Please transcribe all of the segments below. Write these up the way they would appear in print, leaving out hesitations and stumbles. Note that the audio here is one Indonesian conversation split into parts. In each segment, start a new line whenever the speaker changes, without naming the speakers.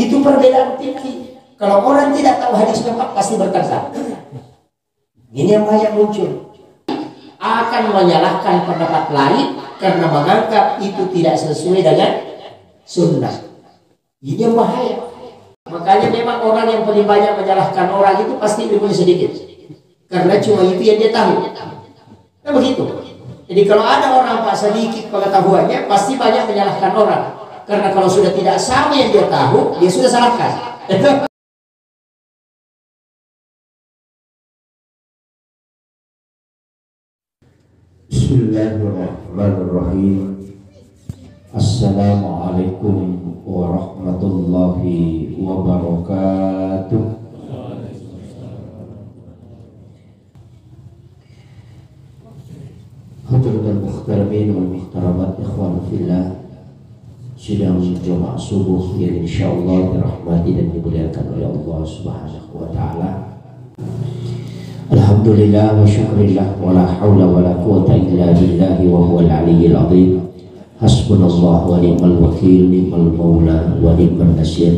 Itu perbedaan fikih. Kalau orang tidak tahu hadis lengkap pasti bertengkar. Ini yang banyak muncul. Akan menyalahkan pendapat lain karena menganggap itu tidak sesuai dengan sunnah. Ini yang bahaya. Makanya memang orang yang paling banyak menyalahkan orang itu pasti ilmunya sedikit. Karena cuma itu yang dia tahu. Nah begitu. Jadi kalau ada orang pak sedikit pengetahuannya pasti banyak menyalahkan orang. Karena kalau sudah tidak sama yang dia tahu, dia sudah salahkan.
Bismillahirrahmanirrahim. Assalamualaikum warahmatullahi wabarakatuh. Hadirin muhtaramin wal muhtaramat, ikhwan fillah, sidang jemaah subuh yang insyaallah dirahmati dan dimuliakan oleh Allah Subhanahu wa taala. Alhamdulillah wa syukurillah wa la hawla wa la quwata illa billahi wa huwal aliyyil azim. Hasbunallah wa ni'mal wakil, ni'mal maula wa ni'man nasir.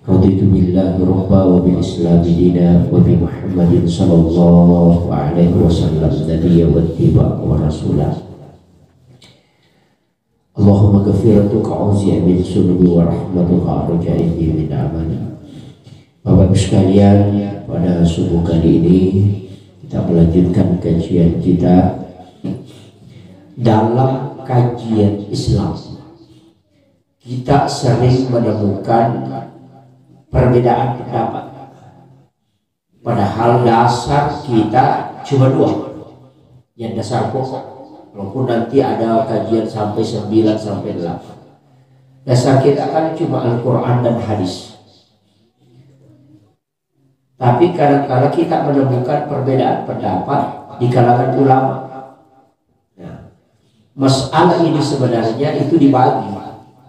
Raditu billahi rabba wa bil islam dina wa bi Muhammadin sallallahu alaihi wasallam nabiyya wa ittiba wa rasulah. Allahumma ghafiratuka auzi'a min sunubi wa rahmatuka arja'i min amali. Bapak Ibu sekalian, pada subuh kali ini kita melanjutkan kajian kita dalam kajian Islam. Kita sering menemukan perbedaan pendapat, padahal dasar kita cuma dua, yang dasar pokok. Walaupun nanti ada kajian sampai 9 sampai 8, dasar kita kan cuma Al-Quran dan hadis. Tapi kadang-kadang kita menemukan perbedaan pendapat di kalangan ulama. Nah, masalah ini sebenarnya itu dibagi.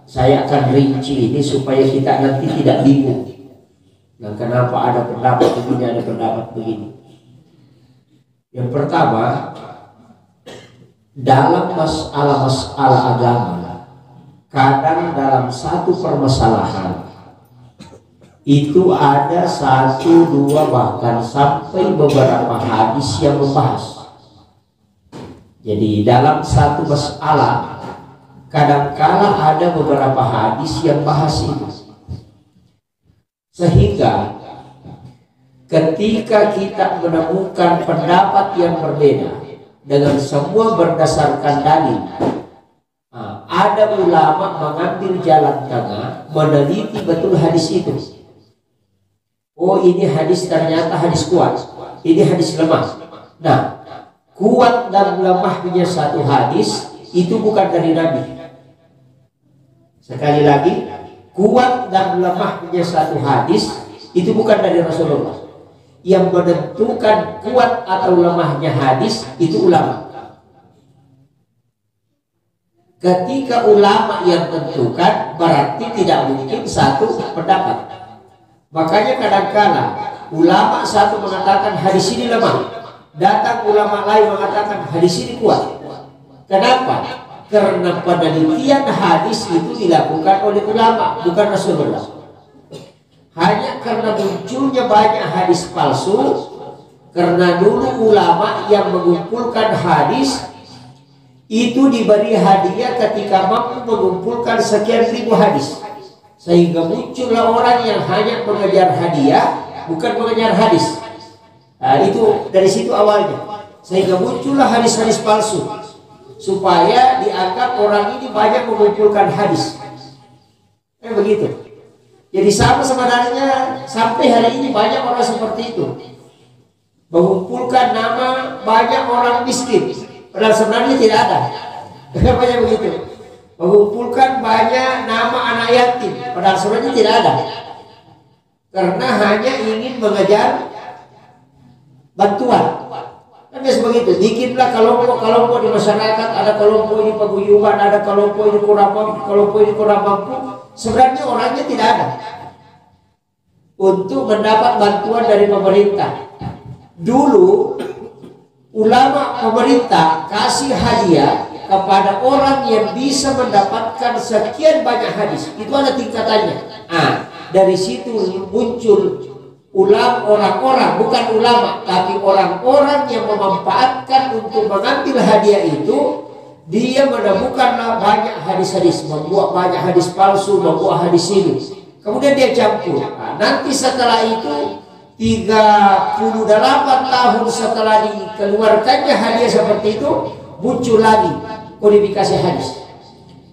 Saya akan rinci ini supaya kita nanti tidak bingung. Nah, kenapa ada pendapat begini, ada pendapat begini. Yang pertama, dalam masalah agama, kadang dalam satu permasalahan itu ada 1, 2 bahkan sampai beberapa hadis yang membahas. Jadi dalam satu masalah kadangkala ada beberapa hadis yang bahas itu. Sehingga ketika kita menemukan pendapat yang berbeda dengan semua berdasarkan dalil, ada ulama mengambil jalan tengah, meneliti betul hadis itu. Oh, ini hadis ternyata hadis kuat, ini hadis lemah. Nah, kuat dan lemahnya satu hadis itu bukan dari Nabi. Sekali lagi, kuat dan lemahnya satu hadis itu bukan dari Rasulullah. Yang menentukan kuat atau lemahnya hadis itu ulama. Ketika ulama yang tentukan, berarti tidak mungkin satu pendapat. Makanya kadang-kala ulama satu mengatakan hadis ini lemah, datang ulama lain mengatakan hadis ini kuat. Kenapa? Karena penelitian hadis itu dilakukan oleh ulama, bukan Rasulullah. Hanya karena munculnya banyak hadis palsu, karena dulu ulama yang mengumpulkan hadis itu diberi hadiah ketika mampu mengumpulkan sekian ribu hadis. Sehingga muncullah orang yang hanya mengejar hadiah, bukan mengejar hadis. Nah, itu dari situ awalnya. Sehingga muncullah hadis-hadis palsu, supaya dianggap orang ini banyak mengumpulkan hadis. Begitu. Jadi sama sebenarnya sampai hari ini banyak orang seperti itu, mengumpulkan nama banyak orang miskin, padahal sebenarnya tidak ada. Kenapa begitu? Mengumpulkan banyak nama anak yatim, padahal sebenarnya tidak ada. Karena hanya ingin mengejar bantuan. Kan biasa begitu. Bikinlah kelompok di masyarakat, ada kelompok ini paguyuban, ada kelompok ini kurang mampu. Sebenarnya orangnya tidak ada untuk mendapat bantuan dari pemerintah. Dulu ulama pemerintah kasih hadiah kepada orang yang bisa mendapatkan sekian banyak hadis. Itu ada tingkatannya. dari situ muncul orang-orang, bukan ulama, tapi orang-orang yang memanfaatkan untuk mengambil hadiah itu. Dia menemukanlah banyak hadis-hadis, membuat banyak hadis palsu, membuat hadis ini. Kemudian dia campur. Nah, nanti setelah itu 38 tahun setelah dikeluarkannya hadiah seperti itu, muncul lagi kodifikasi hadis.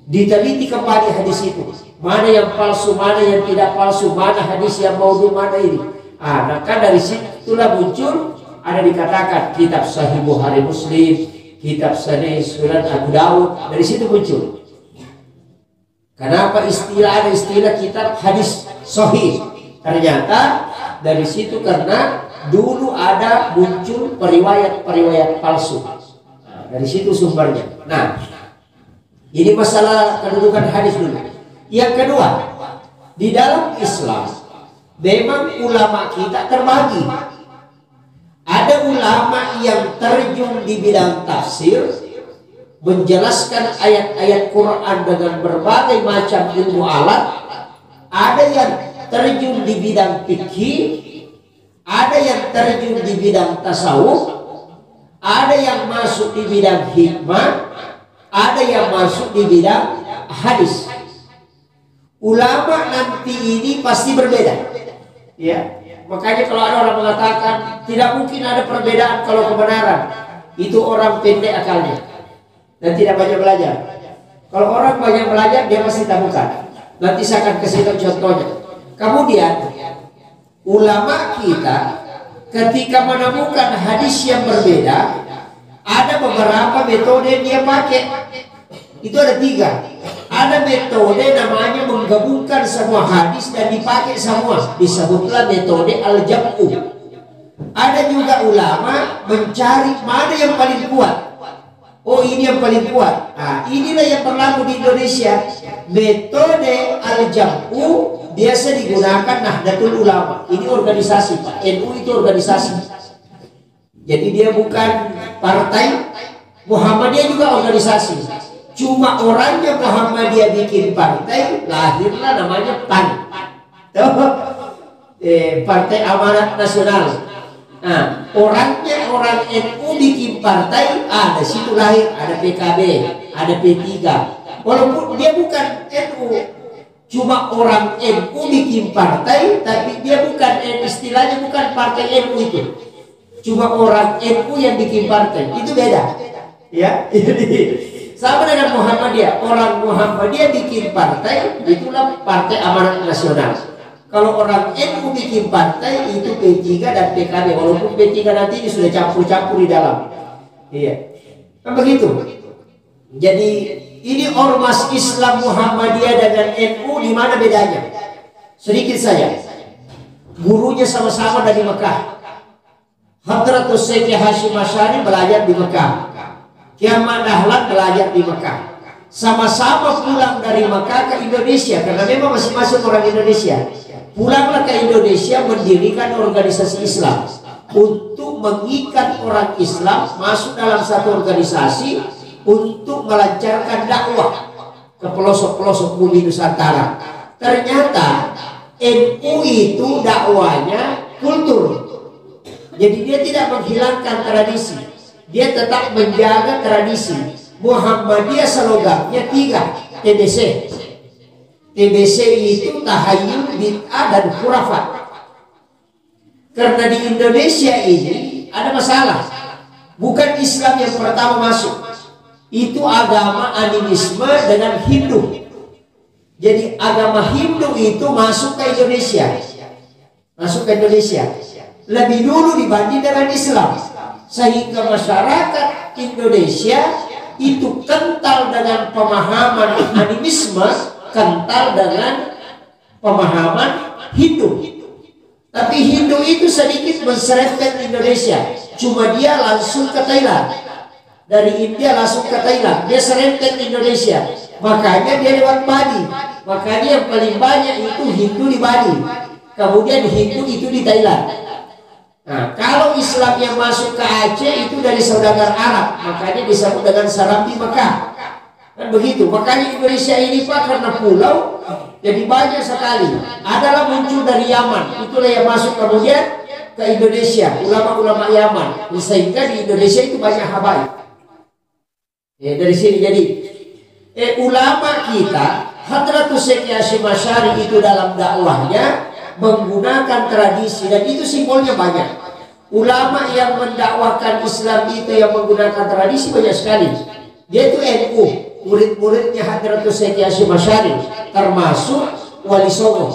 Diteliti kembali hadis itu. Mana yang palsu, mana yang tidak palsu, mana hadis yang maudhu, mana ini. Maka dari situlah muncul, ada dikatakan kitab Sahih Bukhari Muslim, kitab Sahih Sunan Abu Daud, dari situ muncul. Kenapa ada istilah kitab hadis sahih? Ternyata dari situ karena dulu ada muncul periwayat palsu. Nah, dari situ sumbernya. Nah, ini masalah kedudukan hadis dulu. Yang kedua, di dalam Islam memang ulama kita terbagi. Ada ulama yang terjun di bidang tafsir, menjelaskan ayat-ayat Quran dengan berbagai macam ilmu alat. Ada yang terjun di bidang fikih, ada yang terjun di bidang tasawuf, ada yang masuk di bidang hikmah, ada yang masuk di bidang hadis. Ulama nanti ini pasti berbeda, ya. Makanya kalau ada orang mengatakan tidak mungkin ada perbedaan kalau kebenaran, itu orang pendek akalnya dan tidak banyak belajar. Kalau orang banyak belajar, dia pasti temukan. Nanti saya akan kasih tahu contohnya. Kemudian ulama kita ketika menemukan hadis yang berbeda, ada beberapa metode dia pakai. Itu ada 3. Ada metode namanya menggabungkan semua hadis dan dipakai semua, disebutlah metode al-jam'u. Ada juga ulama mencari mana yang paling kuat. Oh, ini yang paling kuat. Nah, inilah yang berlaku di Indonesia. Metode al-jam'u biasa digunakan Nahdlatul Ulama. Ini organisasi, Pak. NU itu organisasi. Jadi dia bukan partai. Muhammadiyah juga organisasi. Cuma orangnya Muhammadiyah bikin partai, lahirlah namanya PAN. Partai Amanat Nasional. Nah, orangnya orang NU bikin partai, ada situ lahir, ada PKB, ada P3. Walaupun dia bukan NU, cuma orang NU bikin partai, tapi dia bukan, istilahnya bukan partai NU itu. Cuma orang NU yang bikin partai, itu beda. Ya, sama dengan Muhammadiyah. Orang Muhammadiyah bikin partai, itulah Partai Amanat Nasional. Kalau orang NU bikin partai, itu P3 dan PKB. Walaupun P3 nanti ini sudah campur-campur di dalam. Iya, kan begitu. Jadi ini ormas Islam Muhammadiyah dengan NU, di mana bedanya? Sedikit saja. Gurunya sama-sama dari Mekah. Hadratus Syekh Hashim Asy'ari belajar di Mekah. Kiamat Dahlan belajar di Mekah. Sama-sama pulang dari Mekah ke Indonesia, karena memang masing-masing orang Indonesia. Pulanglah ke Indonesia mendirikan organisasi Islam untuk mengikat orang Islam masuk dalam satu organisasi untuk melancarkan dakwah ke pelosok-pelosok bumi Nusantara. Ternyata NU itu dakwanya kultur. Jadi dia tidak menghilangkan tradisi. Dia tetap menjaga tradisi. Muhammadiyah slogannya 3, TBC. TBC itu tahayyul, bid'ah, dan khurafat. Karena di Indonesia ini ada masalah. Bukan Islam yang pertama masuk. Itu agama animisme dengan Hindu. Jadi agama Hindu itu masuk ke Indonesia. Masuk ke Indonesia lebih dulu dibanding dengan Islam. Sehingga masyarakat Indonesia itu kental dengan pemahaman animisme, kental dengan pemahaman Hindu. Tapi Hindu itu sedikit menserempet Indonesia. Cuma dia langsung ke Thailand. Dari India langsung ke Thailand. Dia serempet Indonesia. Makanya dia lewat Bali. Makanya yang paling banyak itu Hindu di Bali. Kemudian Hindu itu di Thailand. Nah, kalau Islam yang masuk ke Aceh itu dari saudagar Arab, makanya disebut dengan Sarambi Mekah. Kan begitu. Makanya Indonesia ini Pak karena pulau jadi banyak sekali. Adalah muncul dari Yaman. Itulah yang masuk kemudian ke Indonesia. Ulama-ulama Yaman. Sehingga di Indonesia itu banyak habaib. Dari sini jadi ulama kita Hadratus Syekh Hasyim Asy'ari itu dalam dakwahnya menggunakan tradisi dan itu simbolnya banyak. Ulama yang mendakwahkan Islam itu yang menggunakan tradisi banyak sekali. Dia itu NU, murid-muridnya Hadratus Syekh Hasyim Asy'ari, termasuk Wali Songo.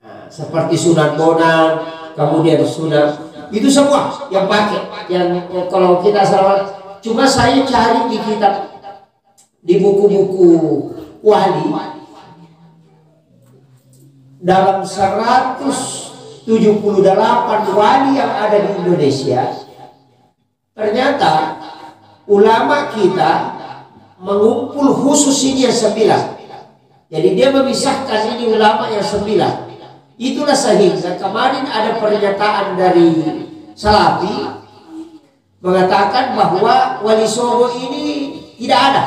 Nah, seperti Sunan Bonang, kemudian Sunan, itu semua yang pakai. Yang kalau kita salah, cuma saya cari di kitab, di buku-buku wali, dalam 178 wali yang ada di Indonesia, ternyata ulama kita mengumpul khusus ini yang 9. Jadi dia memisahkan ini ulama yang 9. Itulah sehingga kemarin ada pernyataan dari Salafi mengatakan bahwa Wali Songo ini tidak ada.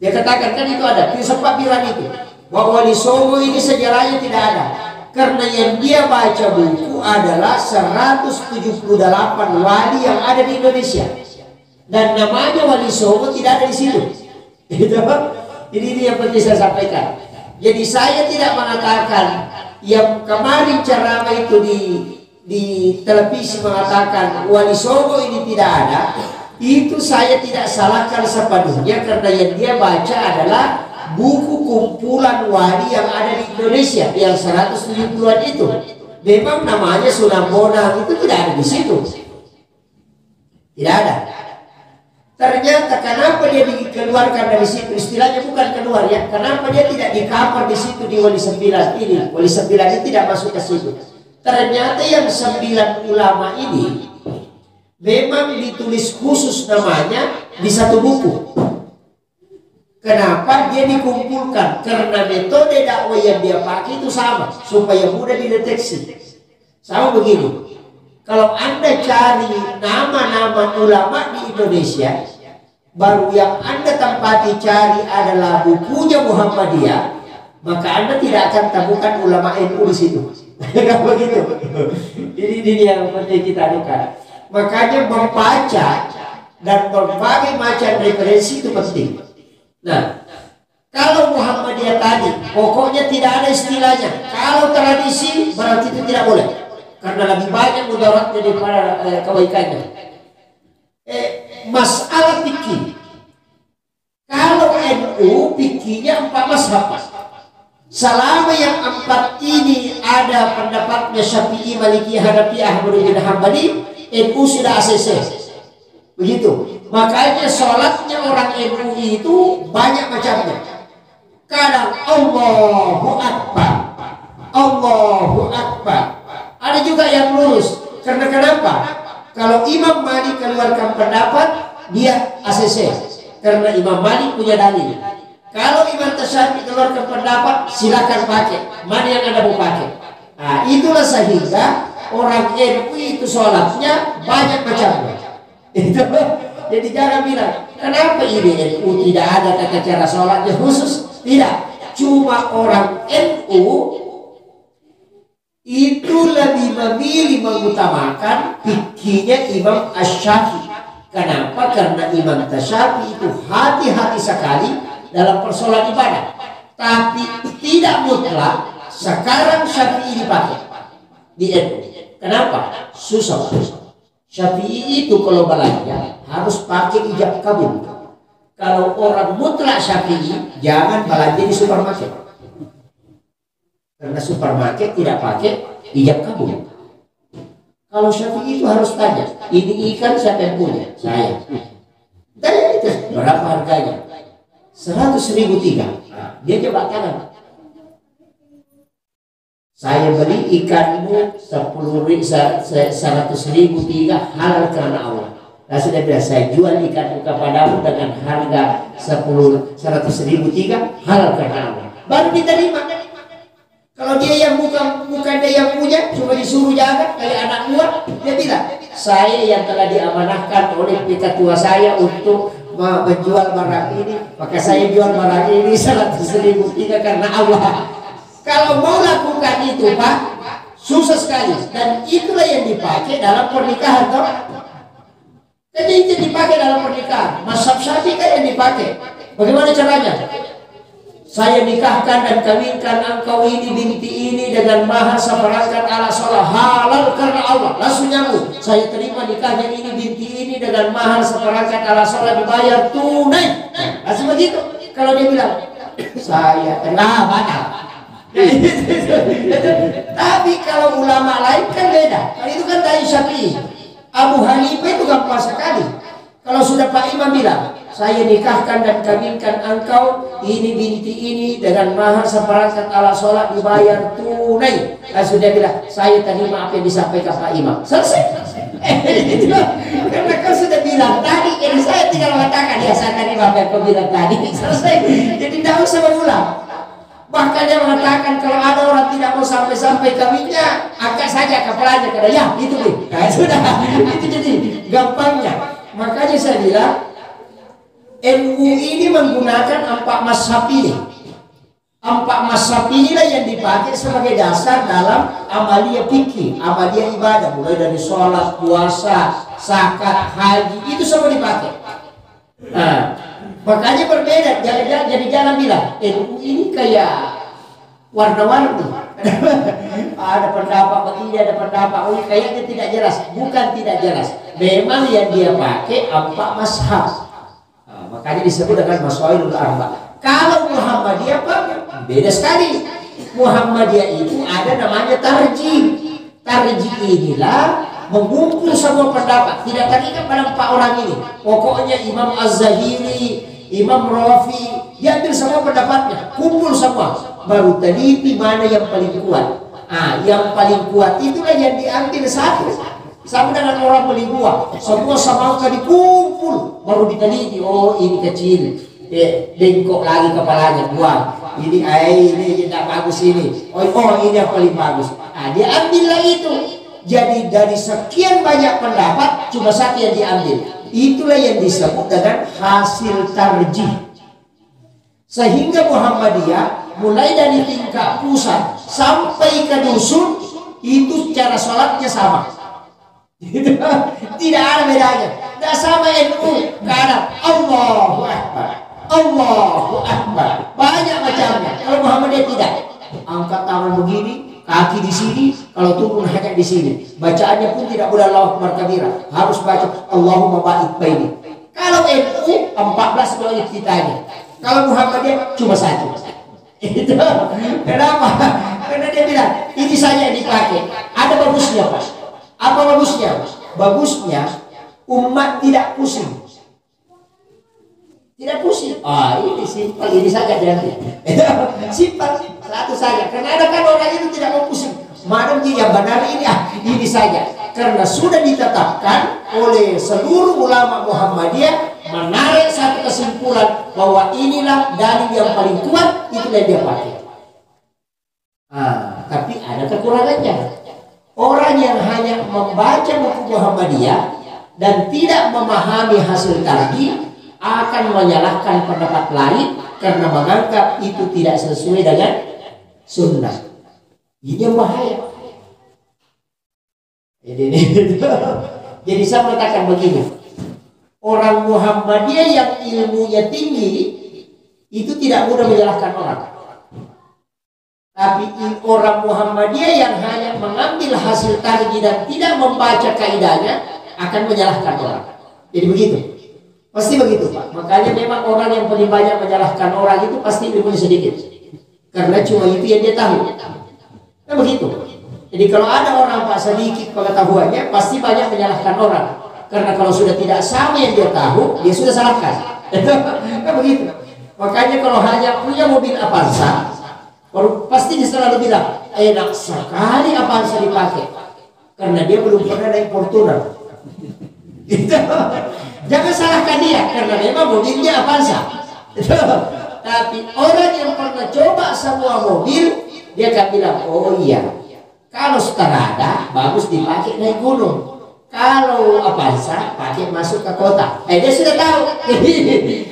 Dia katakan kan itu ada. Dia sempat bilang itu bahwa Wali Songo ini sejarahnya tidak ada. Karena yang dia baca buku adalah 178 wali yang ada di Indonesia. Dan namanya Wali Songo tidak ada di situ. Jadi ini yang penting saya sampaikan. Jadi saya tidak mengatakan yang kemarin ceramah itu di televisi mengatakan Wali Songo ini tidak ada. Itu saya tidak salahkan sepenuhnya karena yang dia baca adalah buku kumpulan wali yang ada di Indonesia yang 170-an itu. Memang namanya Sunan Bonang itu tidak ada di situ. Tidak ada. Ternyata kenapa dia dikeluarkan dari situ? Istilahnya bukan keluar ya. Kenapa dia tidak dikapar di situ di Wali 9 ini? Wali 9 ini tidak masuk ke situ. Ternyata yang 9 ulama ini memang ditulis khusus namanya di satu buku. Kenapa dia dikumpulkan? Karena metode dakwah yang dia pakai itu sama, supaya mudah dideteksi. Sama begini. Kalau Anda cari nama-nama ulama di Indonesia, baru yang Anda tempati cari adalah bukunya Muhammadiyah, maka Anda tidak akan temukan ulama NU di situ. Kalau begitu. Ini yang penting kita adukan. Makanya membaca dan berbagai macam referensi itu penting. Nah, kalau Muhammadiyah tadi, pokoknya tidak ada istilahnya. Kalau tradisi berarti itu tidak boleh. Karena lebih banyak mudaratnya daripada kebaikannya. Masalah fikih. Kalau NU fikihnya 4 mazhab. Selama yang 4 ini ada pendapatnya Syafi'i, Maliki, Hanafi, Ahmadi bin Hambali, NU sudah ACC. Begitu. Makanya sholatnya orang NU itu banyak macamnya. Kadang Allahu Akbar, Allahu Akbar. Ada juga yang lurus. Karena kenapa? Kalau Imam Malik keluarkan pendapat, dia ACC. Karena Imam Malik punya dalil. Kalau Imam Tasyafi keluarkan pendapat, silakan pakai. Mana yang Anda mau pakai? Nah, itulah sehingga orang NU itu sholatnya banyak macamnya. Itu. Jadi jangan bilang, kenapa ini NU tidak ada tata cara sholatnya khusus? Tidak. Cuma orang NU itu lebih memilih mengutamakan fikihnya Imam Asy-Syafi'i. Kenapa? Karena Imam Asy-Syafi'i itu hati-hati sekali dalam persoalan ibadah. Tapi tidak mutlak sekarang Syafi'i dipakai di NU. Kenapa? Susah. Syafi'i itu kalau belanja harus pakai ijab kabul. Kalau orang mutlak Syafi'i jangan belanja di supermarket. Karena supermarket tidak pakai ijab kabul. Kalau Syafi'i itu harus tanya, ini ikan siapa yang punya? Saya. Tanya itu berapa harganya? 100.000 tiga. Nah, dia coba tangan. Saya beli ikanmu 100.000 tiga halal karena Allah. Nah, sudah bilang saya jual ikanmu kepadamu dengan harga 100.000 tiga halal karena Allah. Baru diterima. Kalau dia yang bukan dia yang punya, cuma disuruh jaga kayak anak buah, dia bilang, saya yang telah diamanahkan oleh ketua saya untuk
menjual barang ini, maka saya jual barang ini 100.000 tidak karena Allah. Kalau mau lakukan itu Pak, susah sekali, dan itulah yang dipakai dalam pernikahan toh. Jadi itu dipakai dalam pernikahan. Mazhab Syafi'i kan yang dipakai. Bagaimana caranya? Saya nikahkan dan kawinkan engkau ini binti ini dengan mahar seperangkat ala sholah halal karena Allah. Langsung nyambung. Saya terima nikahnya ini binti ini dengan mahar seperangkat ala sholah dibayar tunai. Langsung begitu. Kalau dia bilang saya terima batal. Tapi kalau ulama lain kan beda. Kalau itu kan dari Syafi'i. Abu Hanifah itu gampang sekali. Kalau sudah Pak Imam bilang, saya nikahkan dan kawinkan engkau ini binti ini dengan mahar seperangkat alat sholat dibayar tunai. Dan sudah bilang, saya terima apa yang disampaikan Pak Imam. Selesai. Karena kau sudah bilang tadi, jadi saya tinggal mengatakan ya saya terima apa yang kau bilang tadi. Selesai. Jadi tidak usah berulang. Bahkan dia mengatakan kalau ada orang tidak mau sampai kawinnya, angkat saja kepalanya karena ya itu nih. Nah, sudah itu jadi gampangnya. Makanya saya bilang NU ini menggunakan 4 mazhab ini. 4 mazhab inilah yang dipakai sebagai dasar dalam amaliyah fikih, amaliyah ibadah, mulai dari sholat, puasa, zakat, haji, itu semua dipakai. Nah, makanya berbeda. Jangan bilang NU ini kayak warna-warni. Ada pendapat begini, ada pendapat ini, kayaknya tidak jelas. Bukan tidak jelas. Memang yang dia pakai 4 mazhab. Nah, makanya disebut dengan Mashairul Arba. Kalau Muhammadiyah Pak, beda sekali. Muhammadiyah itu ada namanya tarjih. Tarjih inilah mengumpul semua pendapat, tidak terikat pada 4 orang ini. Pokoknya Imam Az-Zahiri, Imam Rafi, diambil semua pendapatnya, kumpul semua, baru teliti mana yang paling kuat. Yang paling kuat itulah yang diambil satu. Sama dengan orang beli buah, semua sama dikumpul, baru diteliti. Oh ini kecil, bengkok lagi kepalanya, buang. Ini tidak bagus ini. Oh ini yang paling bagus. Dia ambillah itu. Jadi dari sekian banyak pendapat cuma satu yang diambil. Itulah yang disebut dengan hasil tarjih. Sehingga Muhammadiyah mulai dari tingkat pusat sampai ke dusun itu cara sholatnya sama. Tidak ada bedanya. Tidak sama NU karena Allahu Akbar, Allahu Akbar, banyak macamnya. Kalau Muhammadiyah tidak, angkat tangan begini, kaki di sini, kalau turun hanya di sini. Bacaannya pun tidak boleh Allahu Akbar kabira, harus baca Allahumma ba'id baini. Kalau NU 14 doa iftitahnya. Kalau Muhammadiyah cuma 1. Itu kenapa? Karena dia bilang ini saja yang dipakai. Ada bagusnya Pak. Apa bagusnya? Bagusnya umat tidak pusing. Tidak pusing. Ini simpel, ini saja dia. Simpel, satu saja. Karena ada kan orang itu tidak mau pusing. Mana yang benar ini saja. Karena sudah ditetapkan oleh seluruh ulama Muhammadiyah menarik satu kesimpulan bahwa inilah dalil yang paling kuat, itulah yang dia pakai. Tapi ada kekurangannya. Orang yang hanya membaca buku Muhammadiyah dan tidak memahami hasil tarjih akan menyalahkan pendapat lain karena menganggap itu tidak sesuai dengan sunnah. Ini yang bahaya. Jadi saya mengatakan begini, orang Muhammadiyah yang ilmunya tinggi itu tidak mudah menyalahkan orang. Tapi orang Muhammadiyah yang hanya mengambil hasil tarjih dan tidak membaca kaidahnya akan menyalahkan orang. Jadi begitu. Pasti begitu Pak. Makanya memang orang yang paling banyak menyalahkan orang itu pasti ilmunya sedikit. Karena cuma itu yang dia tahu. Nah begitu. Jadi kalau ada orang Pak sedikit pengetahuannya pasti banyak menyalahkan orang. Karena kalau sudah tidak sama yang dia tahu, dia sudah salahkan. Nah begitu. Makanya kalau hanya punya mobil Avanza, baru pasti dia selalu bilang enak sekali Avanza dipakai. Karena dia belum pernah naik Fortuner. Jangan salahkan dia karena memang mobilnya Avanza. Tapi orang yang pernah coba semua mobil, dia akan bilang, oh iya, kalau strada bagus dipakai naik gunung. Kalau Avanza pakai masuk ke kota, dia sudah tahu.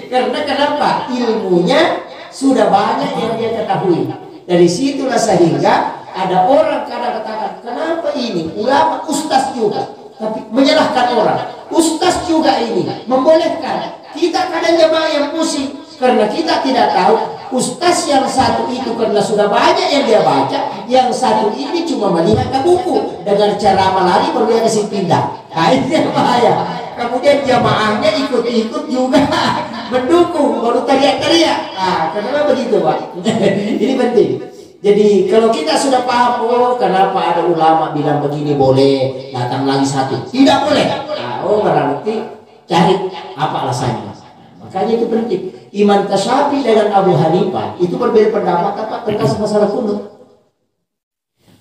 Karena kenapa? Ilmunya sudah banyak yang dia ketahui. Dari situlah sehingga ada orang kadang katakan, kenapa ini ulama ustaz juga, tapi menyalahkan orang. Ustaz juga ini membolehkan. Kita kadang jemaah yang pusing karena kita tidak tahu ustaz yang satu itu karena sudah banyak yang dia baca, yang satu ini cuma melihat ke buku dengan cara melari baru dia kasih pindah. Nah, ini yang bahaya. Kemudian jamaahnya ikut-ikut juga mendukung, baru teriak-teriak. Nah, kenapa begitu, Pak? Ini penting. Jadi kalau kita sudah paham, oh kenapa ada ulama bilang begini boleh, datang lagi satu tidak boleh. Berarti cari apa alasannya. Makanya itu penting. Imam Syafi'i dengan Abu Hanifah itu berbeda pendapat apa tentang masalah kunut.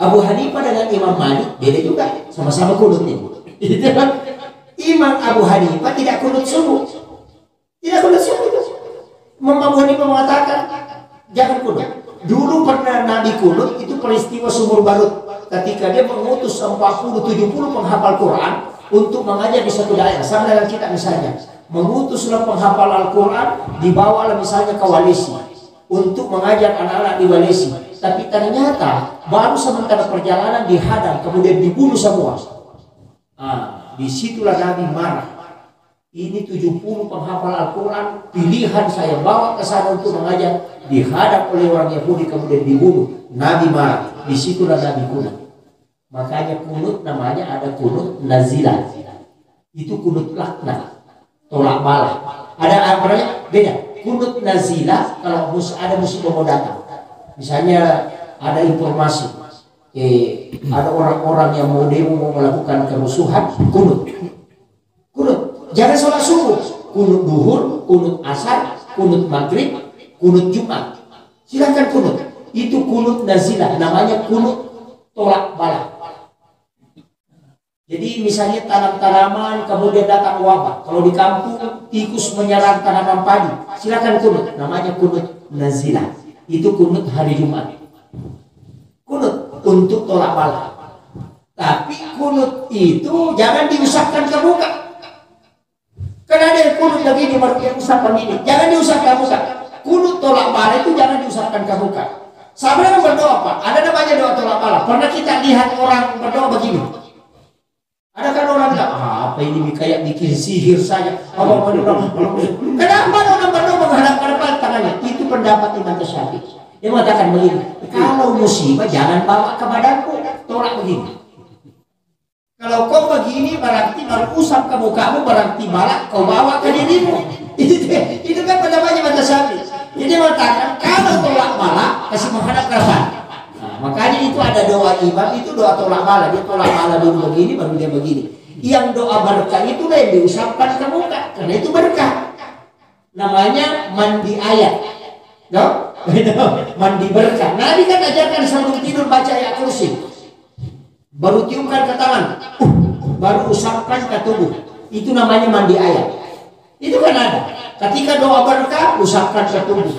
Abu Hanifah dengan Imam Malik beda juga, sama-sama kunut ini. Imam Abu Hanifah tidak kunut subuh. Tidak kunut subuh. Imam Abu Hanifah mengatakan jangan kunut. Dulu pernah Nabi kunut itu peristiwa sumur Barut ketika dia mengutus 40-70 penghafal Quran untuk mengajar di suatu daerah. Sama dengan kita misalnya mengutuslah penghafal Al-Quran dibawalah misalnya ke Walisi untuk mengajar anak-anak di Walisi. Tapi ternyata baru sementara perjalanan dihadang kemudian dibunuh semua. Disitulah Nabi marah. Ini 70 penghafal Al-Quran pilihan saya bawa ke sana untuk mengajar, dihadap oleh orang Yahudi kemudian dibunuh. Nabi marah. Disitulah Nabi kunut. Makanya kunut namanya ada kunut nazilah. Itu kunut laknat, tolak bala. Ada apa namanya? Beda. Kunut nazilah kalau ada musibah mau datang. Misalnya ada informasi, ada orang-orang yang mau demo mau melakukan kerusuhan, kunut. Jangan sholat subuh, kunut duhur, kunut asar, kunut maghrib, kunut jumat. Silakan kunut. Itu kunut nazilah, namanya kunut tolak bala. Jadi misalnya tanam-tanaman kemudian datang wabah. Kalau di kampung tikus menyerang tanaman padi, silakan kunut. Namanya kunut nazilah. Itu kunut hari Jumat. Kunut untuk tolak bala. Tapi kunut itu jangan diusapkan ke muka. Karena ada kunut begini baru dia usapkan ini. Jangan diusapkan ke muka. Kunut tolak bala itu jangan diusapkan ke muka. Sama dengan berdoa, Pak. Ada namanya doa tolak bala. Pernah kita lihat orang berdoa begini? Ada kan orang bilang, apa ini kayak bikin sihir saja. Kenapa orang berdoa menghadapkan depan tangannya? Itu pendapat Imam Syafi'i. Dia mengatakan begini, kalau musibah jangan bawa ke badanku, tolak begini. Kalau kau begini berarti baru usap ke mukamu, berarti balak kau bawa ke dirimu. Itu kan pendapatnya Imam Syafi'i. Jadi mengatakan kalau tolak balak kasih menghadap ke depan. Makanya itu ada doa imam, itu doa tolak bala. Dia tolak bala dulu begini, baru dia begini. Yang doa berkah itu yang diusapkan ke muka, karena itu berkah. Namanya mandi ayat, no? Mandi berkah. Nabi kan ajarkan sebelum tidur baca ayat kursi, baru tiupkan ke tangan, baru usapkan ke tubuh. Itu namanya mandi ayat. Itu kan ada. Ketika doa berkah, usapkan ke tubuh.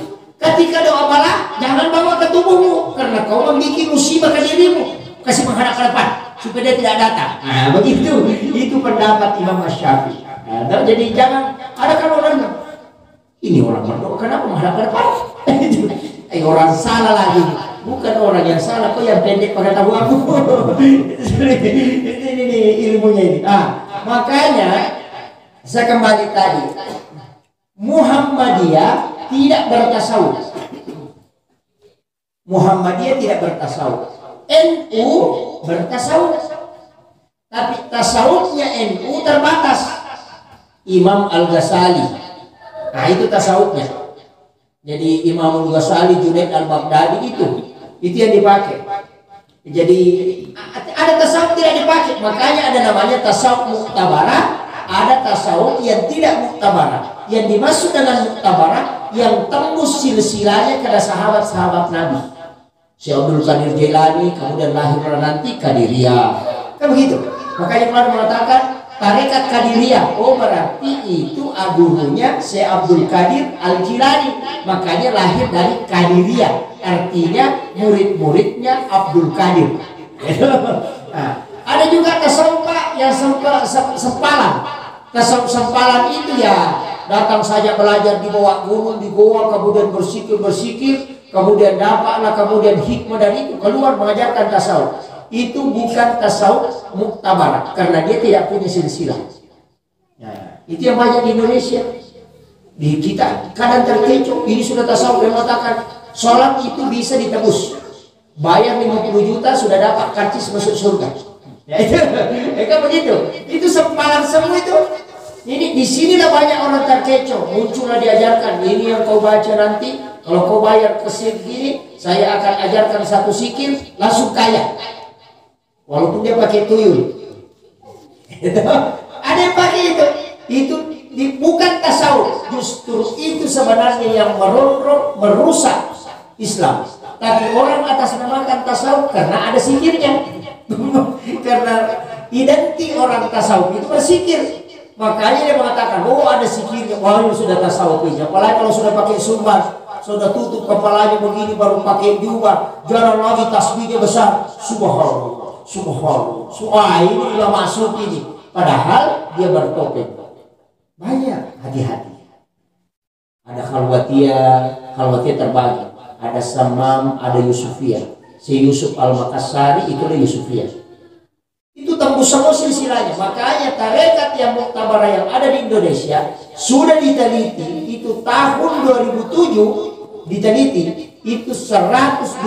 Ketika doa bala, jangan bawa ke tubuhmu karena kau membuat musibah ke dirimu. Kasih menghadap ke depan supaya dia tidak datang. Begitu. Itu pendapat Imam Syafi'i. Jadi jangan ada kan orang ini orang berdoa kenapa menghadap ke depan? Orang salah lagi. Bukan orang yang salah, kok yang pendek pada tahu aku. Ini ilmunya ini. Makanya saya kembali tadi. Muhammadiyah tidak bertasawuf. Muhammadiyah tidak bertasawuf. NU bertasawuf. Tapi tasawufnya NU terbatas. Imam Al-Ghazali. Nah itu tasawufnya. Jadi Imam Al-Ghazali, Junaid Al-Baghdadi itu yang dipakai. Jadi ada tasawuf tidak dipakai. Makanya ada namanya tasawuf muktabarah. Ada tasawuf yang tidak muktabarah. Yang dimaksud dengan muktabarah yang tembus silsilahnya kepada sahabat-sahabat Nabi. Syekh Abdul Qadir Jailani kemudian lahir nanti Qadiriyah. Kan begitu. Makanya kalau mengatakan tarekat Qadiriyah, berarti itu gurunya Syekh Abdul Qadir Al-Jilani. Makanya lahir dari Qadiriyah. Artinya murid-muridnya Abdul Qadir. Ada juga tasawuf Pak yang sempalan. Tasawuf sempalan itu ya datang saja belajar di bawah gunung, di goa, kemudian bersikir, kemudian dapatlah, kemudian hikmah dari itu keluar mengajarkan tasawuf. Itu bukan tasawuf muktabar karena dia tidak punya silsilah. Nah, itu yang banyak di Indonesia. Di kita kadang terkecoh, ini sudah tasawuf yang mengatakan sholat itu bisa ditebus. Bayar 50 juta sudah dapat karcis masuk surga. Ya itu, kan begitu. Itu sempalan semua itu. Ini disinilah banyak orang terkecoh. Muncullah diajarkan ini yang kau baca nanti. Kalau kau bayar ke sini, saya akan ajarkan satu sikil langsung kaya. Walaupun dia pakai tuyul. Ada yang pakai itu. Itu bukan tasawuf. Justru itu sebenarnya yang merusak Islam. Tapi orang atas namakan tasawuf karena ada sikirnya. Karena identik orang tasawuf itu bersikir. Makanya dia mengatakan, oh ada sikirnya, wah ini sudah tasawuf ini. Apalagi kalau sudah pakai sumban, sudah tutup kepalanya begini baru pakai jubah, jangan lagi tasbihnya besar. Subhanallah, subhanallah. Wah ini udah masuk ini. Padahal dia bertopeng. Banyak, hati-hati. Ada khalwatiyah terbagi. Ada Samam, ada Yusufiyah. Si Yusuf Al-Makassari itulah Yusufiyah. Itu tembus semua silsilahnya. Makanya tarekat yang muktabarah yang ada di Indonesia sudah diteliti. Itu tahun 2007 diteliti. Itu 124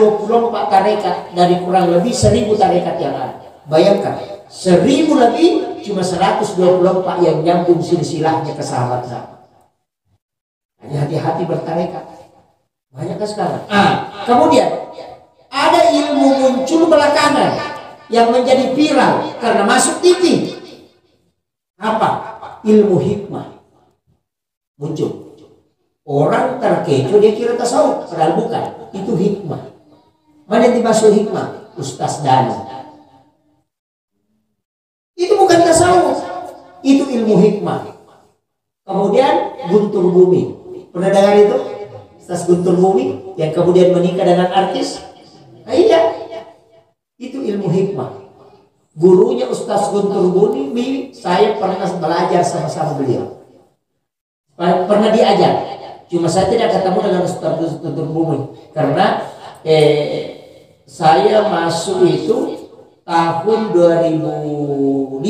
tarekat dari kurang lebih 1000 tarekat yang ada. Bayangkan 1000 lebih cuma 124 yang nyambung silsilahnya ke sahabat-sahabat. Hanya hati-hati bertarekat. Banyak kan sekarang. Kemudian ada ilmu muncul belakangan yang menjadi viral karena masuk TV. Apa? Ilmu hikmah muncul. Orang terkecoh dia kira tasawuf, padahal bukan. Itu hikmah. Mana yang dimaksud hikmah? Ustaz Dani. Itu bukan tasawuf. Itu ilmu hikmah. Kemudian Guntur Bumi. Pernah dengar itu? Ustaz Guntur Bumi yang kemudian menikah dengan artis. Iya. Itu ilmu hikmah. Gurunya Ustaz Guntur Bumi, saya pernah belajar sama-sama beliau. Pernah diajar. Cuma saya tidak ketemu dengan Ustaz Guntur Bumi karena saya masuk itu tahun 2005.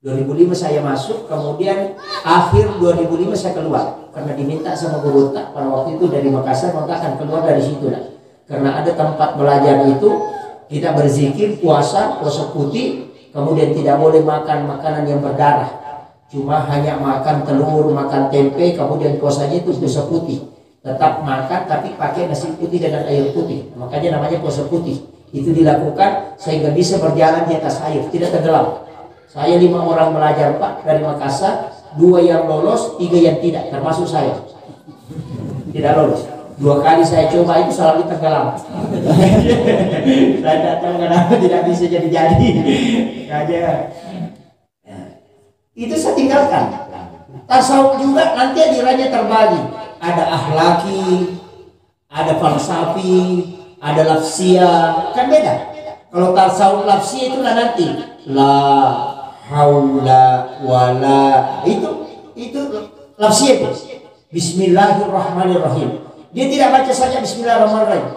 2005 saya masuk, kemudian akhir 2005 saya keluar karena diminta sama guru tak pada waktu itu dari Makassar, maka akan keluar dari situ lah. Karena ada tempat belajar itu kita berzikir puasa putih, kemudian tidak boleh makan makanan yang berdarah, cuma hanya makan telur, makan tempe, kemudian puasanya itu puasa putih, tetap makan tapi pakai nasi putih dengan air putih, makanya namanya puasa putih. Itu dilakukan sehingga bisa berjalan di atas air, tidak tenggelam. Saya 5 orang belajar Pak dari Makassar, 2 yang lolos, 3 yang tidak, termasuk saya tidak lolos. 2 kali saya coba itu selalu tenggelam. Saya tidak tahu kenapa tidak bisa jadi-jadi. Itu saya tinggalkan. Tasawuf juga nanti alirannya terbagi. Ada akhlaki, ada falsafi, ada lafsiyah, kan beda. Kalau tasawuf lafsiyah itulah nanti la haula wala itu lafsiyah itu. Bismillahirrahmanirrahim. Dia tidak baca saja Bismillahirrahmanirrahim.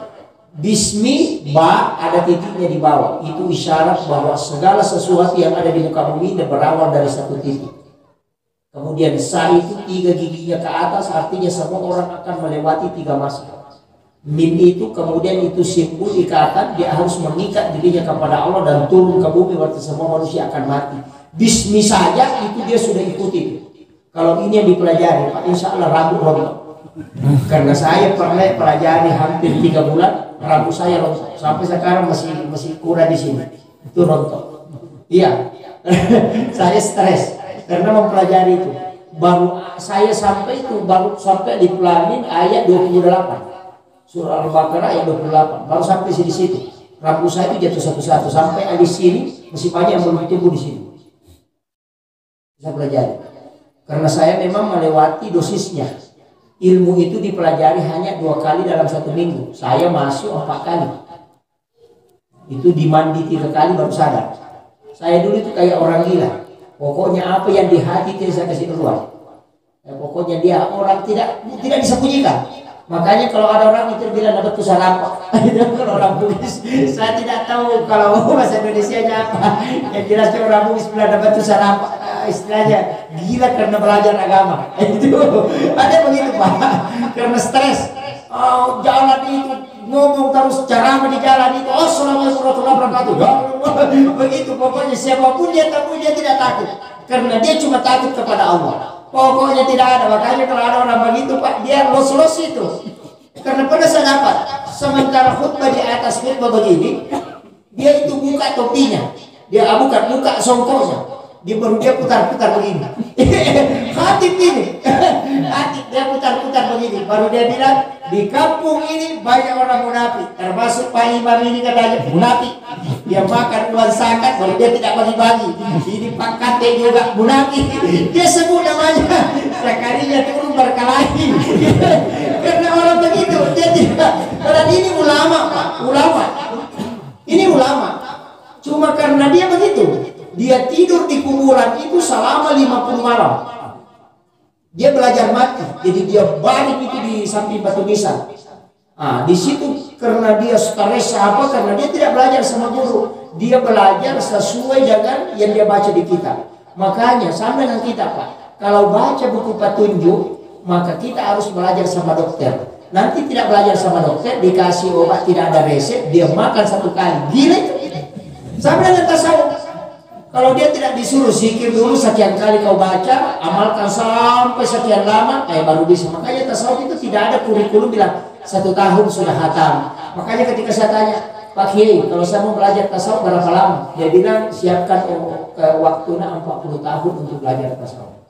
Bismi ba ada titiknya di bawah. Itu isyarat bahwa segala sesuatu yang ada di muka bumi berawal dari satu titik. Kemudian sa itu 3 giginya ke atas, artinya semua orang akan melewati 3 masa. Mim itu kemudian itu simbol ikatan, dia harus mengikat dirinya kepada Allah dan turun ke bumi, berarti semua manusia akan mati. Bismi saja itu dia sudah ikuti. Kalau ini yang dipelajari, Pak, insya Allah rambut rontok. Karena saya pernah pelajari hampir 3 bulan, rambut saya rontok. Sampai sekarang masih kurang di sini. Itu rontok. Iya. Saya stres karena mempelajari itu. Baru saya sampai di pelanin ayat 28. Surah Al-Baqarah ayat 28. Baru sampai di situ. Rambut saya itu jatuh satu-satu sampai di sini, masih banyak yang belum tumbuh di sini. Saya pelajari. Karena saya memang melewati dosisnya. Ilmu itu dipelajari hanya 2 kali dalam 1 minggu. Saya masuk 4 kali. Itu dimandi 3 kali baru sadar. Saya dulu itu kayak orang gila. Pokoknya apa yang di hati tidak saya kasih keluar. Pokoknya dia orang tidak disembunyikan. Makanya kalau ada orang itu bilang dapat pusat rampak. Kalau orang Bugis, saya tidak tahu kalau bahasa Indonesianya apa. Yang jelas orang Bugis bilang dapat pusat rampak. Istilahnya gila karena belajar agama. Itu ada begitu Pak. Karena stres. Jalan itu ngomong terus ceramah di jalan itu. Assalamualaikum warahmatullahi wabarakatuh. Begitu pokoknya siapapun dia tahu dia tidak takut. Karena dia cuma takut kepada Allah. Pokoknya tidak ada. Makanya kalau ada orang begitu Pak, dia los-los itu. Karena pernah saya dapat, sementara khutbah di atas khutbah begini, dia itu buka topinya, dia buka songkoknya, dia putar-putar begini. Hatib ini, hatib dia putar-putar begini, baru dia bilang di kampung ini banyak orang munafik, termasuk Pak Imam ini katanya munafik. Dia makan uang zakat baru dia tidak bagi-bagi. Ini Pak Kate juga munafik. Dia sebut namanya, sekalinya turun berkelahi. Karena orang begitu dia tidak. Karena ini ulama Pak, ulama. Ini ulama. Cuma karena dia begitu, dia tidur di kuburan itu selama 50 malam. Dia belajar mati, jadi dia balik itu di samping batu nisan. Di situ karena dia stres apa? Karena dia tidak belajar sama guru, dia belajar sesuai dengan yang dia baca di kitab. Makanya sama dengan kita Pak, kalau baca buku petunjuk, maka kita harus belajar sama dokter. Nanti tidak belajar sama dokter, dikasih obat tidak ada resep, dia makan 1 kali, gila itu. Sama dengan tasawuf. Kalau dia tidak disuruh zikir dulu sekian kali kau baca, amalkan sampai sekian lama, baru bisa. Makanya tasawuf itu tidak ada kurikulum bilang 1 tahun sudah hatam. Makanya ketika saya tanya, Pak Kiai, kalau saya mau belajar tasawuf berapa lama? Dia bilang siapkan waktunya 40 tahun untuk belajar tasawuf.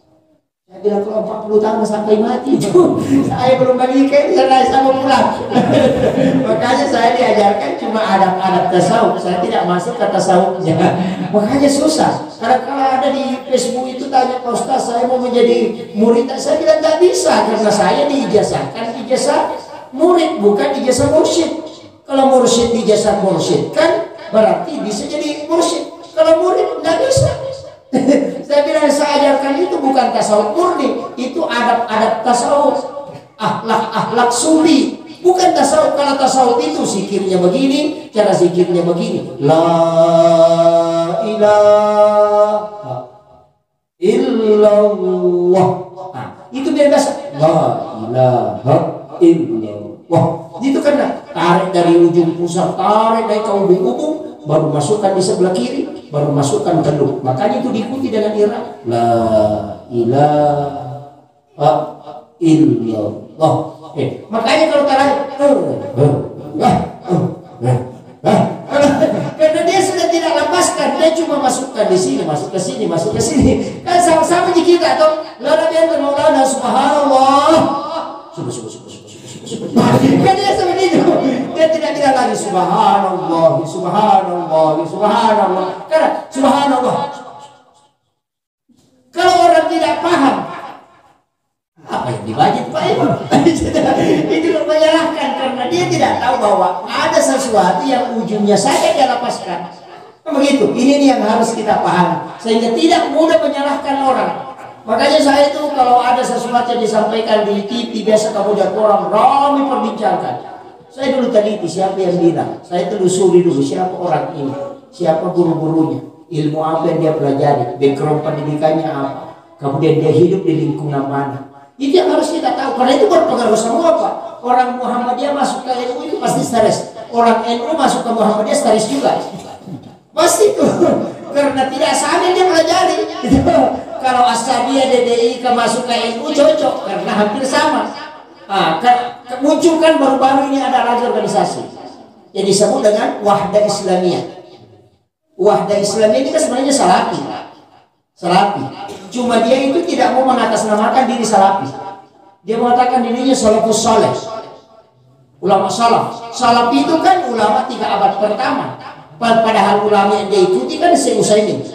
Saya bilang kalau 40 tahun sampai mati itu saya belum bagi saya mau pulang. Makanya saya diajarkan cuma adab-adab tasawuf, saya tidak masuk ke tasawufnya. Makanya susah. Karena kalau ada di Facebook itu tanya Pak Ustaz, saya mau menjadi murid, saya bilang tidak bisa karena saya diijazahkan ijazah murid bukan ijazah mursyid. Kalau mursyid ijazah mursyid kan berarti bisa jadi mursyid. Kalau murid tidak bisa. Saya bilang saya ajarkan itu bukan tasawuf murni, itu adab-adab tasawuf, akhlak sufi, bukan tasawuf. Kalau tasawuf itu zikirnya begini, cara zikirnya begini, la ilaha illallah. Itu biasa, la ilaha illallah. Itu karena tarik dari ujung pusat, tarik dari ke ubung-ubung, baru masukkan di sebelah kiri, baru masukkan ke lub. Makanya itu diikuti dengan irama la ilaha illallah. Makanya kalau tarik karena dia sudah tidak lepaskan, dia cuma masukkan di sini, masuk ke sini, masuk ke sini. Kan sama-sama di kita atau la ilaha illallah subhanallah. Kan dia seperti itu. Dia tidak bilang lagi subhanallah, subhanallah, subhanallah. Karena subhanallah. Kalau orang tidak paham apa yang dibaca Pak Imam, itu menyalahkan karena dia tidak tahu bahwa ada sesuatu yang ujungnya saja dia lepaskan. Begitu. Ini yang harus kita paham sehingga tidak mudah menyalahkan orang. Makanya saya itu kalau ada sesuatu yang disampaikan di TV biasa kemudian orang ramai perbincangkan. Saya dulu teliti siapa yang bilang, saya telusuri dulu siapa orang ini, siapa guru-gurunya, ilmu apa yang dia pelajari, background pendidikannya apa, kemudian dia hidup di lingkungan mana. Itu yang harus kita tahu, karena itu berpengaruh semua Pak. Orang Muhammadiyah masuk ke NU itu pasti stres, orang NU masuk ke Muhammadiyah stres juga, pasti itu, karena tidak sama dia pelajari. Kalau Ashabiyah DDI masuk ke NU cocok karena hampir sama. Munculkan baru-baru ini ada lagi organisasi yang disebut dengan Wahdah Islamiyah. Wahdah Islamiyah ini kan sebenarnya Salafi. Cuma dia itu tidak mau mengatasnamakan diri Salafi. Dia mengatakan dirinya Salafus Saleh. Ulama salaf. Salafi itu kan ulama 3 abad pertama. Padahal ulama yang dia ikuti kan Syekh Utsaimin,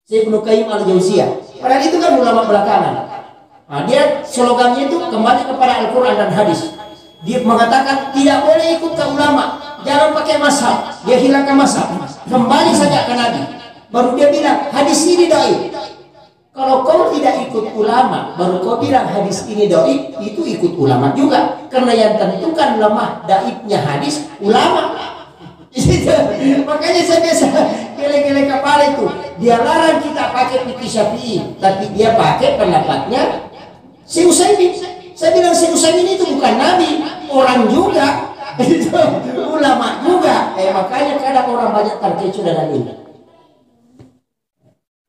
Syekh Ibnu Qayyim al-Jauziyah. Padahal itu kan ulama belakangan. Dia slogannya itu kembali kepada Al-Quran dan hadis. Dia mengatakan tidak boleh ikut ke ulama jangan pakai mazhab. Dia hilangkan mazhab, kembali saja ke Nabi. Baru dia bilang hadis ini dhaif. Kalau kau tidak ikut ulama, baru kau bilang hadis ini dhaif, itu ikut ulama juga. Karena yang tentukan lemah dhaifnya hadis ulama. Makanya saya biasa gele-gele kepala itu. Dia larang kita pakai fikih Syafi'i, tapi dia pakai pendapatnya Syekh Utsaimin. Saya bilang Syekh Utsaimin itu bukan nabi, orang juga. Ulama juga. Makanya kadang orang banyak terkecoh dengan ini.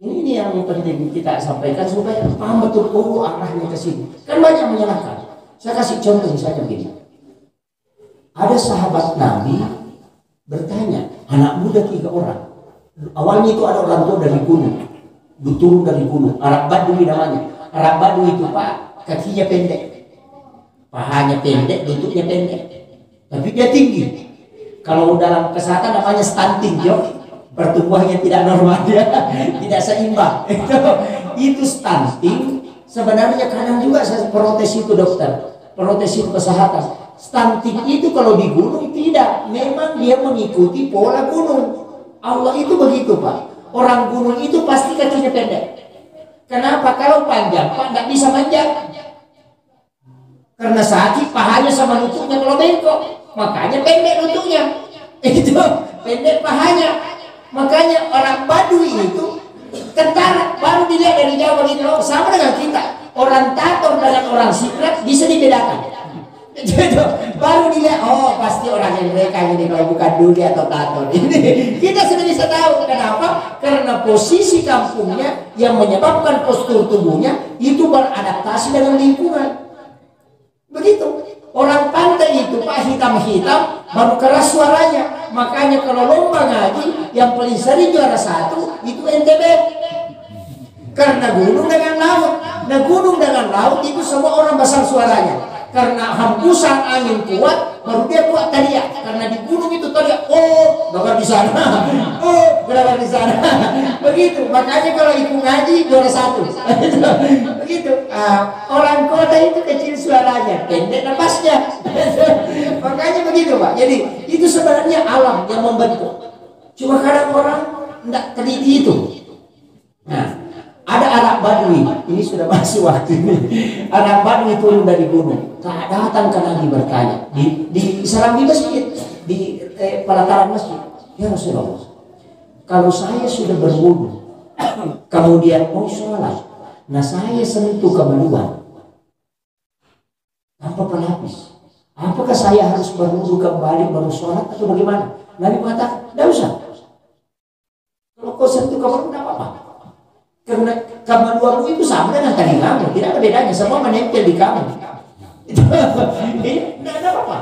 Ini yang penting kita sampaikan supaya paham betul arahnya ke sini. Kan banyak menyalahkan. Saya kasih contoh misalnya begini. Ada sahabat Nabi bertanya, anak muda 3 orang. Awalnya itu ada orang tua dari gunung, turun dari gunung. Arab Badui namanya. Arab Badui itu Pak, kakinya pendek, pahanya pendek, lututnya pendek, tapi dia tinggi. Kalau dalam kesehatan namanya stunting, jo. Pertumbuhannya tidak normal, dia tidak seimbang. Itu stunting. Sebenarnya kadang juga saya protes itu dokter, protes itu kesehatan. Stunting itu kalau di gunung tidak, memang dia mengikuti pola gunung. Allah itu begitu Pak. Orang gunung itu pasti kakinya pendek. Kenapa? Kalau panjang Pak nggak bisa manjat. Karena sakit pahanya sama lututnya kalau bengkok, makanya pendek lututnya. Itu pendek pahanya. Makanya orang Badui itu kentara, baru dilihat dari jauh begitu, sama dengan kita. Orang tator dengan orang sikrat bisa dibedakan. Baru dilihat, oh pasti orang yang mereka ini kalau bukan duli atau tator. Ini kita sudah bisa tahu. Kenapa? Karena posisi kampungnya yang menyebabkan postur tubuhnya itu beradaptasi dengan lingkungan. Begitu. Orang pantai itu Pak hitam-hitam baru keras suaranya. Makanya kalau lomba ngaji yang paling sering juara 1 itu NTB. Karena gunung dengan laut. Nah gunung dengan laut itu semua orang besar suaranya. Karena hembusan angin kuat baru dia kuat teriak. Karena di gunung itu teriak, oh bakar di sana, oh bakar di sana. Begitu. Makanya kalau ibu ngaji juara 1. Begitu. Orang kota itu kecil suaranya, pendek napasnya. Makanya begitu Pak. Jadi itu sebenarnya alam yang membentuk. Cuma kadang orang tidak teliti itu. Nah, ada Arab Badui, ini sudah masih waktu ini. Arab Badui turun dari gunung, datang ke Nabi bertanya di Serambi masjid, di pelataran masjid. Ya Rasulullah, kalau saya sudah berwudu, kemudian mau sholat, nah saya sentuh kemaluan tanpa pelapis, apakah saya harus berwudu kembali baru sholat atau bagaimana? Nabi mengatakan, tidak usah. Kalau kau sentuh kemaluan tidak apa-apa. Karena kemaluanmu itu sama dengan tadi kamu, tidak ada bedanya, semua menempel di kamu. Tidak ada apa-apa.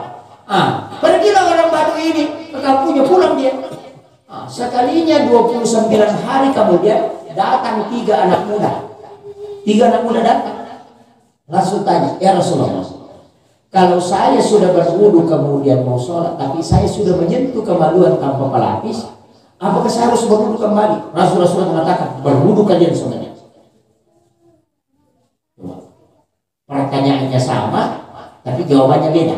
Pergilah orang Badui ini ke kampungnya, pulang dia. Sekalinya 29 hari kemudian datang 3 anak muda. 3 anak muda datang. Langsung tanya, ya Rasulullah, kalau saya sudah berwudu kemudian mau sholat, tapi saya sudah menyentuh kemaluan tanpa pelapis, apakah saya harus berwudu kembali? Rasulullah mengatakan, berwudu kalian semuanya. Pertanyaannya sama, tapi jawabannya beda.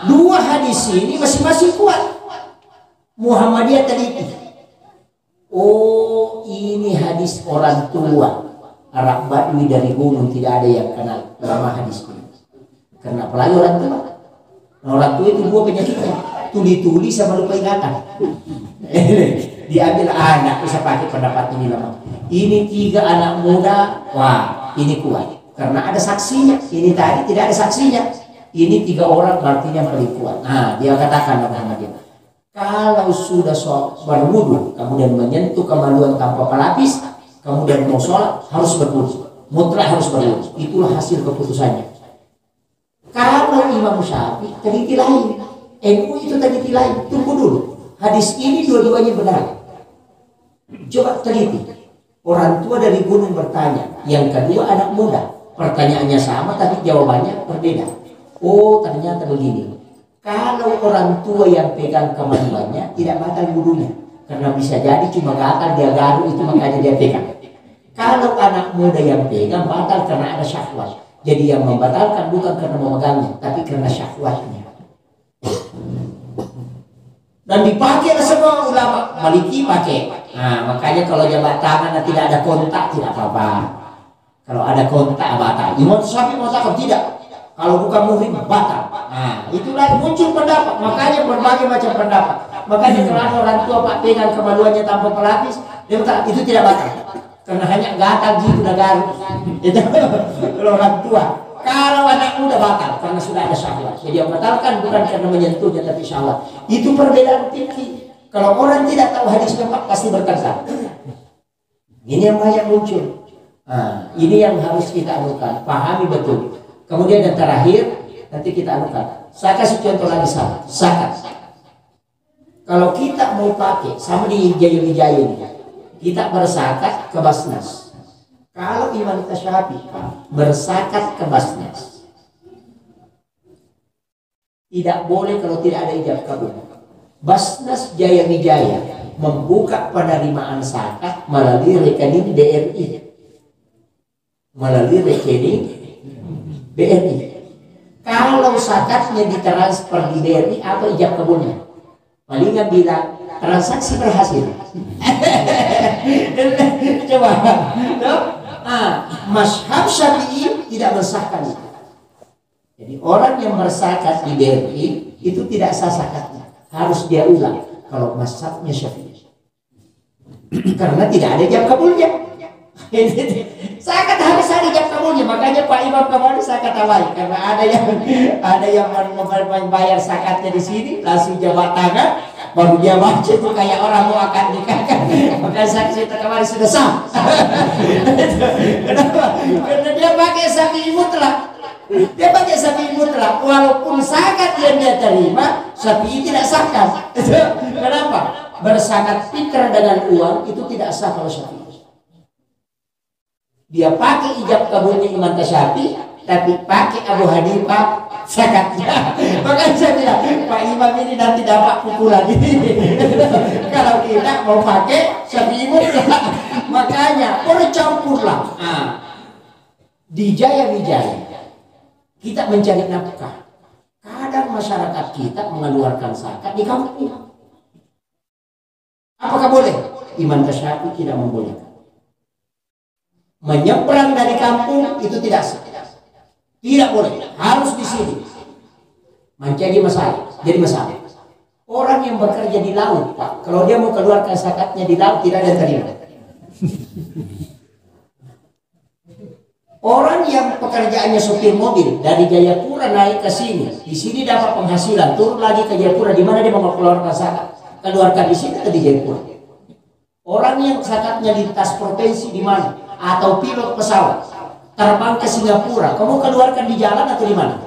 2 hadis ini masing-masing kuat. Muhammadiyah teliti. Oh, ini hadis orang tua Arab Badui dari gunung, tidak ada yang kenal lama hadis ini. Karena apalagi orang tua. Orang tua itu 2 penyakitnya, tuli-tuli sama lupa ingatan. Diambil anak bisa pakai pendapat ini lama. Ini 3 anak muda, wah ini kuat. Karena ada saksinya. Ini tadi tidak ada saksinya. Ini 3 orang artinya paling kuat. Nah, dia katakan Muhammadiyah, kalau sudah berwudu kemudian menyentuh kemaluan tanpa pelapis, kemudian mau sholat harus berwudu, mutlak harus berwudu. Itulah hasil keputusannya. Kalau Imam Syafi'i teliti lain, NU itu teliti lain. Tunggu dulu, hadis ini dua-duanya benar. Coba teliti. Orang tua dari gunung bertanya, yang kedua anak muda, pertanyaannya sama tapi jawabannya berbeda. Oh ternyata begini. Kalau orang tua yang pegang kemaluannya tidak batal wudunya, karena bisa jadi cuma gatal dia garu itu makanya dia pegang. Kalau anak muda yang pegang batal karena ada syahwat. Jadi yang membatalkan bukan karena memegangnya, tapi karena syahwatnya. dan dipakai semua ulama. Maliki pakai. Nah, makanya kalau jabat tangan dan tidak ada kontak tidak apa-apa. Kalau ada kontak batal. Imam Syafi'i mengatakan tidak. Kalau bukan muhrim batal. Nah, itulah muncul pendapat. Makanya berbagai macam pendapat. Makanya kalau orang tua pak pegang kemaluannya tanpa pelapis, dia kata itu tidak batal. Karena hanya gatal gitu udah garuk. Itu kalau orang tua. Kalau anak muda batal karena sudah ada syahwat. Jadi yang batalkan bukan karena menyentuhnya tapi syahwat. Itu perbedaan fikih. Kalau orang tidak tahu hadis keempat pasti berkata. Ini yang banyak muncul. Nah, ini yang harus kita anukan. Pahami betul. Kemudian yang terakhir nanti kita anukan. Saya kasih contoh lagi sama. Zakat. Kalau kita mau pakai sama di Wijaya ini, kita berzakat ke Basnas. Kalau Imam Syafi'i berzakat ke Basnas, tidak boleh kalau tidak ada ijab kabul. Basnas Jaya Wijaya membuka penerimaan zakat melalui rekening BRI, melalui rekening BRI. Kalau zakatnya ditransfer di BRI apa ijab kabulnya? Palingan bilang transaksi berhasil. Coba. Mazhab Syafi'i tidak mensahkan itu. Jadi orang yang berzakat di BRI itu tidak sah zakatnya, harus dia ulang kalau mazhabnya Syafi'i. Karena tidak ada ijab kabulnya. Zakat harus ada ijab kabulnya. Makanya Pak Imam kemarin saya kata baik karena ada yang membayar zakatnya di sini langsung jabat tangan. Baru dia baca itu kayak orang mau akan nikahkan. Makanya saksi kemarin sudah sah. Kenapa? Karena dia pakai Syafi'i mutlak. Dia pakai Syafi'i mutlak. Walaupun zakat yang dia terima, Syafi'i tidak sahkan. Kenapa? Berzakat fitrah dengan uang itu tidak sah kalau Syafi'i. Dia pakai ijab kabulnya Imam Syafi'i, tapi pakai Abu Hanifah zakatnya. Makanya saya bilang Pak Imam ini nanti dapat pukulan ini. Kalau tidak mau pakai Syafi'i mutlak. Makanya bercampurlah. Di Jaya Wijaya kita mencari nafkah. Kadang masyarakat kita mengeluarkan zakat di kampung. Apakah boleh? Imam Syafi'i tidak membolehkan. Menyeberang dari kampung itu tidak sah. Tidak boleh, harus di sini. Menjadi masalah, jadi masalah. Orang yang bekerja di laut, Pak, kalau dia mau keluarkan zakatnya di laut tidak ada yang terima. Orang yang pekerjaannya sopir mobil dari Jayapura naik ke sini, di sini dapat penghasilan, turun lagi ke Jayapura, di mana dia mau keluarkan zakat? Keluarkan di sini atau di Jayapura? Orang yang zakatnya lintas provinsi di mana? Atau pilot pesawat terbang ke Singapura, kamu keluarkan di jalan atau di mana?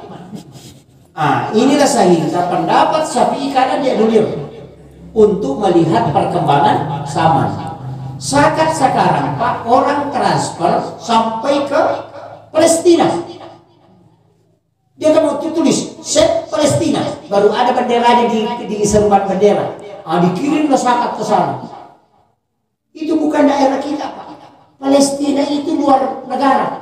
Inilah sehingga pendapat Syafi'i karena dia dulu untuk melihat perkembangan zaman. Zakat sekarang Pak orang transfer sampai ke Palestina. Dia mau tulis set Palestina, baru ada benderanya di seruan bendera. Dikirim zakat ke sana. Itu bukan daerah kita Pak. Palestina itu luar negara.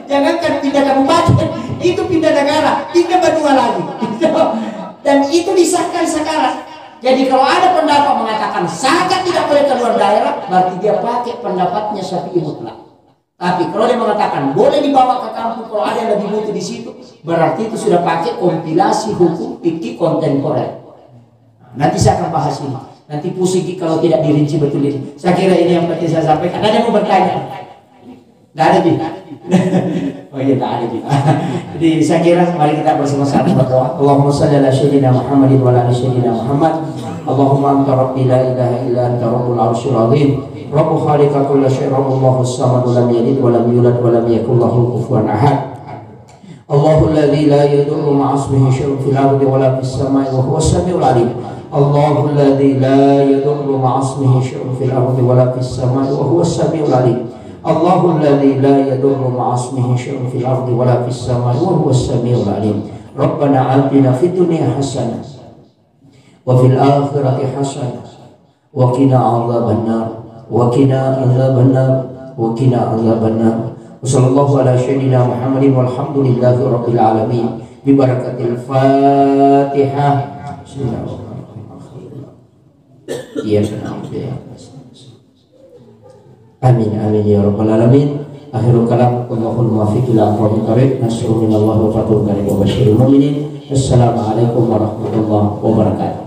Jangankan pindah kabupaten, itu pindah negara, pindah berdua lagi. Dan itu disahkan sekarang. Jadi kalau ada pendapat mengatakan zakat tidak boleh keluar daerah, berarti dia pakai pendapatnya Syafi'i mutlak. Tapi kalau dia mengatakan boleh dibawa ke kampung kalau ada yang lebih butuh di situ, berarti itu sudah pakai kompilasi hukum fikih kontemporer. Nanti saya akan bahas ini. Nanti pusing kalau tidak dirinci betul ini. Saya kira ini yang penting saya sampaikan. Ada yang mau bertanya? Tidak ada, Bi? Oh iya, tidak ada, Bi. Jadi saya kira mari kita bersama-sama berdoa. Allahumma shalli ala sayyidina Muhammadin wa ala ali sayyidina Muhammad. Allahumma anta rabbi la ilaha illa anta rabbul arsyil azim. Rabbu khaliqa kulla syai', Rabbus samad lam yalid wa lam yulad wa lam yakul lahu kufuwan ahad. Allahu alladzi la yadurru ma'a ismihi syai'un fil ardi wa la fis samai wa huwas samiul alim. Allahu alladzi la yadurru ma'a ismihi syai'un fil ardi wa la fis samai wa huwas samiul alim. Allahu alladzi la yadurru ma'a ismihi syai'un fil ardi wa la fis samai wa huwas samiul alim. Rabbana atina fid dunya hasanah wa fil akhirati hasanah wa qina adzabannar wa qina adzabannar wa qina adzabannar. Wassallallahu ala sayyidina Muhammadin walhamdulillahi rabbil alamin bi barakatil Fatihah. Bismillahirrahmanirrahim. Iya, amin amin ya rabbal alamin. Akhirul kalam, wallahul muwaffiq ila aqwamit thoriq. Nasrun minallahi wa fathun qarib wa basyiril mu'minin. Assalamualaikum warahmatullahi wabarakatuh.